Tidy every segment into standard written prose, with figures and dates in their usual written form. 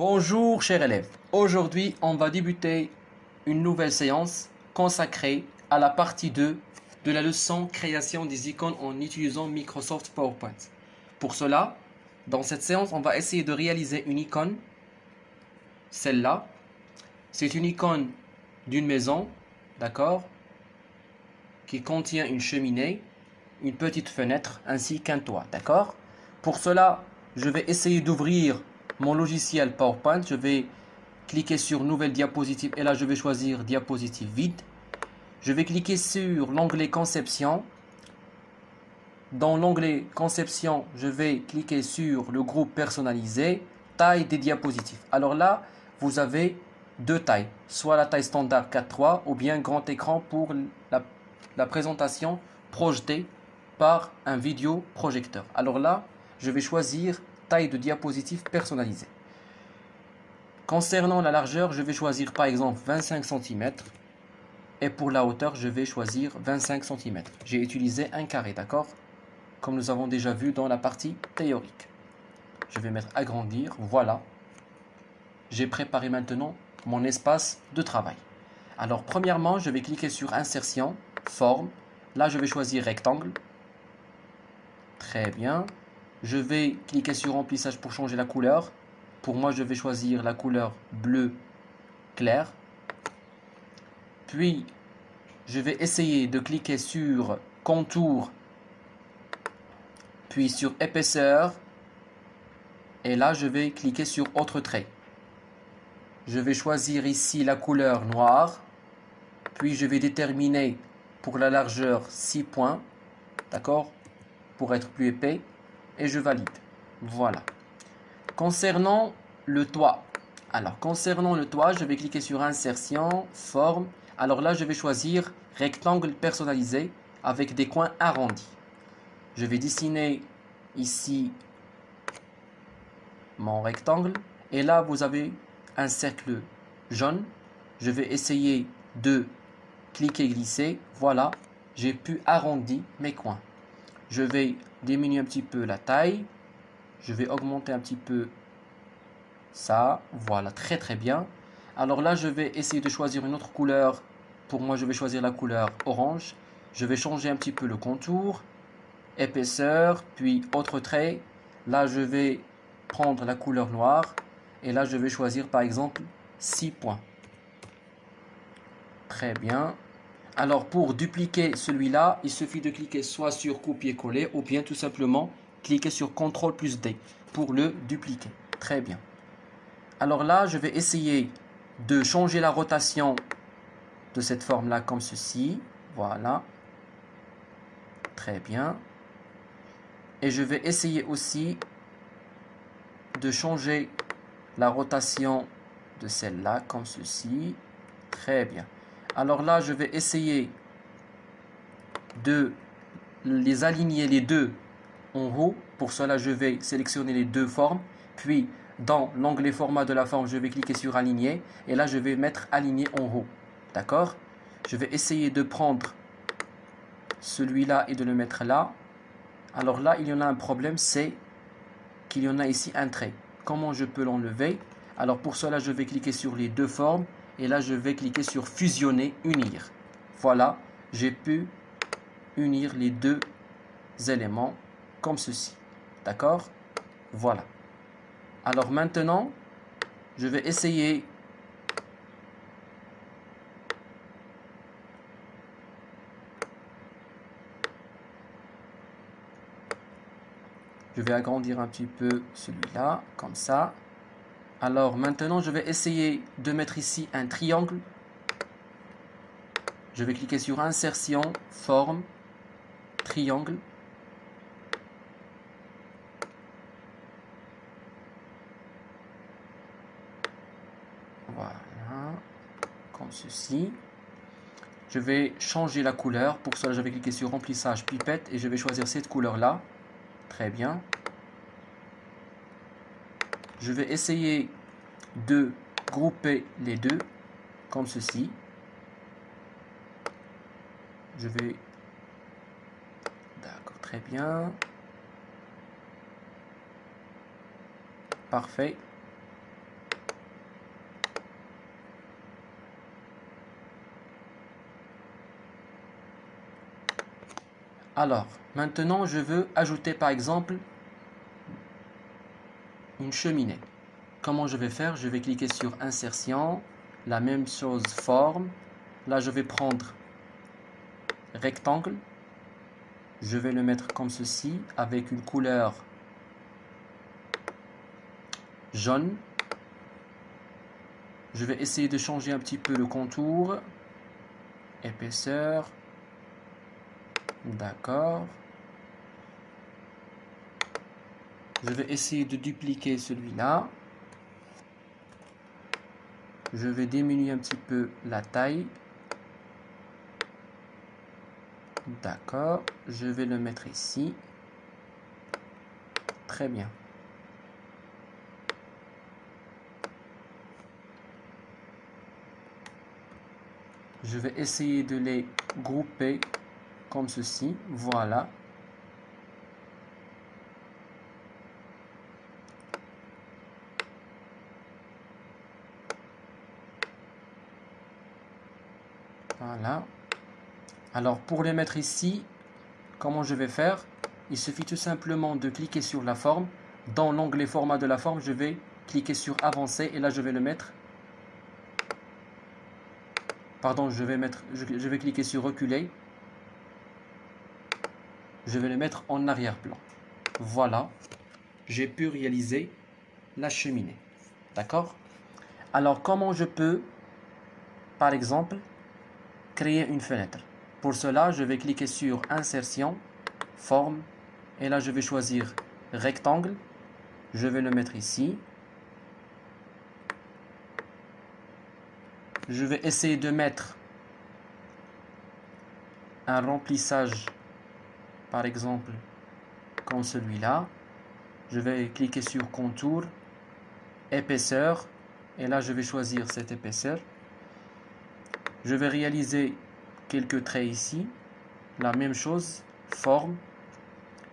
Bonjour chers élèves, aujourd'hui on va débuter une nouvelle séance consacrée à la partie 2 de la leçon création des icônes en utilisant Microsoft PowerPoint. Pour cela, dans cette séance on va essayer de réaliser une icône, celle-là. C'est une icône d'une maison, d'accord, qui contient une cheminée, une petite fenêtre ainsi qu'un toit, d'accord. Pour cela, je vais essayer d'ouvrir mon logiciel PowerPoint. Je vais cliquer sur nouvelle diapositive et là je vais choisir diapositive vide. Je vais cliquer sur l'onglet conception. Dans l'onglet conception, je vais cliquer sur le groupe personnalisé, taille des diapositives. Alors là, vous avez deux tailles, soit la taille standard 4:3 ou bien grand écran pour la présentation projetée par un vidéoprojecteur. Alors là, je vais choisir taille de diapositive personnalisée. Concernant la largeur, je vais choisir par exemple 25 cm. Et pour la hauteur, je vais choisir 25 cm. J'ai utilisé un carré, d'accord? Comme nous avons déjà vu dans la partie théorique. Je vais mettre agrandir, voilà. J'ai préparé maintenant mon espace de travail. Alors premièrement, je vais cliquer sur insertion, forme. Là, je vais choisir rectangle. Très bien. Je vais cliquer sur remplissage pour changer la couleur. Pour moi, je vais choisir la couleur bleu clair. Puis, je vais essayer de cliquer sur contour, puis sur épaisseur. Et là, je vais cliquer sur autre trait. Je vais choisir ici la couleur noire. Puis, je vais déterminer pour la largeur 6 points. D'accord? Pour être plus épais. Et je valide. Voilà. Concernant le toit. Alors, concernant le toit, je vais cliquer sur insertion, forme. Alors là, je vais choisir rectangle personnalisé avec des coins arrondis. Je vais dessiner ici mon rectangle. Et là, vous avez un cercle jaune. Je vais essayer de cliquer, glisser. Voilà, j'ai pu arrondir mes coins. Je vais diminuer un petit peu la taille. Je vais augmenter un petit peu ça. Voilà, très très bien. Alors là, je vais essayer de choisir une autre couleur. Pour moi, je vais choisir la couleur orange. Je vais changer un petit peu le contour, épaisseur, puis autre trait. Là, je vais prendre la couleur noire. Et là, je vais choisir par exemple 6 points. Très bien. Alors, pour dupliquer celui-là, il suffit de cliquer soit sur copier-coller ou bien tout simplement cliquer sur CTRL plus D pour le dupliquer. Très bien. Alors là, je vais essayer de changer la rotation de cette forme-là comme ceci. Voilà. Très bien. Et je vais essayer aussi de changer la rotation de celle-là comme ceci. Très bien. Alors là, je vais essayer de les aligner les deux en haut. Pour cela, je vais sélectionner les deux formes. Puis, dans l'onglet format de la forme, je vais cliquer sur aligner. Et là, je vais mettre aligner en haut. D'accord? Je vais essayer de prendre celui-là et de le mettre là. Alors là, il y en a un problème, c'est qu'il y en a ici un trait. Comment je peux l'enlever? Alors pour cela, je vais cliquer sur les deux formes. Et là, je vais cliquer sur fusionner, unir. Voilà, j'ai pu unir les deux éléments comme ceci. D'accord? Voilà. Alors maintenant, je vais essayer je vais agrandir un petit peu celui-là, comme ça. Alors maintenant, je vais essayer de mettre ici un triangle. Je vais cliquer sur insertion, forme, triangle. Voilà, comme ceci. Je vais changer la couleur. Pour cela, je vais cliquer sur remplissage pipette et je vais choisir cette couleur-là. Très bien. Je vais essayer de grouper les deux comme ceci. Je vais... D'accord, très bien. Parfait. Alors, maintenant, je veux ajouter par exemple une cheminée. Comment je vais faire? Je vais cliquer sur Insertion, la même chose, Forme. Là, je vais prendre Rectangle. Je vais le mettre comme ceci, avec une couleur jaune. Je vais essayer de changer un petit peu le contour, épaisseur. D'accord. Je vais essayer de dupliquer celui-là. Je vais diminuer un petit peu la taille. D'accord. Je vais le mettre ici. Très bien. Je vais essayer de les grouper comme ceci. Voilà. Voilà. Alors pour les mettre ici, comment je vais faire? Il suffit tout simplement de cliquer sur la forme. Dans l'onglet format de la forme, je vais cliquer sur avancer et là je vais le mettre. Pardon, je vais cliquer sur reculer. Je vais le mettre en arrière-plan. Voilà, j'ai pu réaliser la cheminée. D'accord? Alors comment je peux, par exemple, créer une fenêtre? Pour cela, je vais cliquer sur Insertion, Forme, et là je vais choisir Rectangle. Je vais le mettre ici. Je vais essayer de mettre un remplissage, par exemple, comme celui-là. Je vais cliquer sur Contour, Épaisseur, et là je vais choisir cette épaisseur. Je vais réaliser quelques traits ici. La même chose, Forme.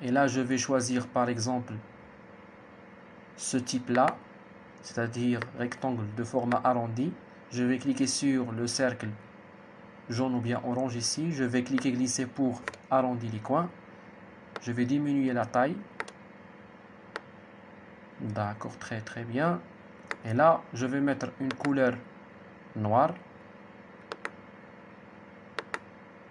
Et là je vais choisir par exemple ce type-là, c'est-à-dire rectangle de format arrondi. Je vais cliquer sur le cercle jaune ou bien orange ici. Je vais cliquer glisser pour arrondir les coins. Je vais diminuer la taille. D'accord, très très bien. Et là, je vais mettre une couleur noire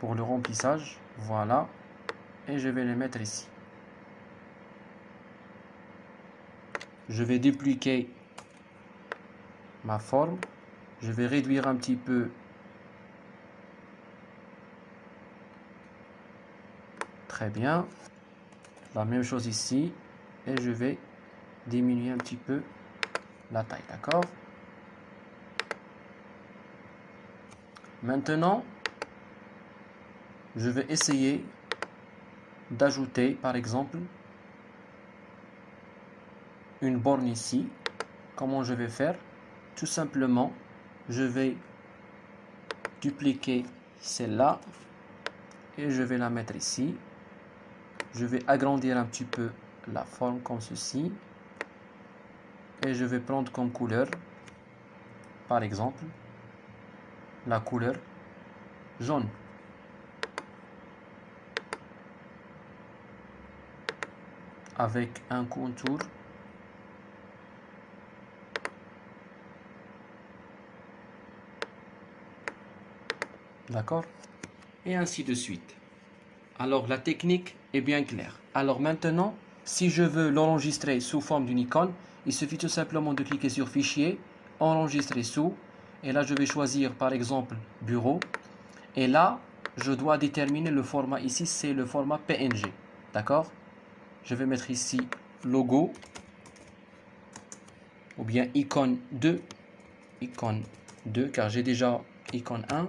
pour le remplissage. Voilà. Et je vais les mettre ici. Je vais dupliquer ma forme. Je vais réduire un petit peu. Très bien. La même chose ici. Et je vais diminuer un petit peu la taille. D'accord? Maintenant, je vais essayer d'ajouter, par exemple, une borne ici. Comment je vais faire? Tout simplement, je vais dupliquer celle-là et je vais la mettre ici. Je vais agrandir un petit peu la forme comme ceci et je vais prendre comme couleur, par exemple, la couleur jaune. Avec un contour d'accord, et ainsi de suite. Alors la technique est bien claire. Alors maintenant, si je veux l'enregistrer sous forme d'une icône, il suffit tout simplement de cliquer sur Fichier, Enregistrer sous, et là je vais choisir par exemple Bureau, et là je dois déterminer le format ici, c'est le format PNG, d'accord? Je vais mettre ici logo, ou bien icône 2, car j'ai déjà icône 1.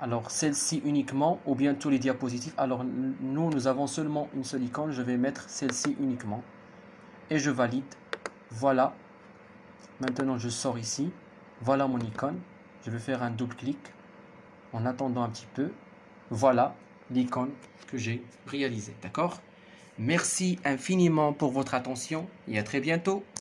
Alors celle-ci uniquement, ou bien tous les diapositifs. Alors nous avons seulement une seule icône, je vais mettre celle-ci uniquement. Et je valide. Voilà. Maintenant je sors ici. Voilà mon icône. Je vais faire un double clic en attendant un petit peu. Voilà l'icône que j'ai réalisée. D'accord? Merci infiniment pour votre attention et à très bientôt.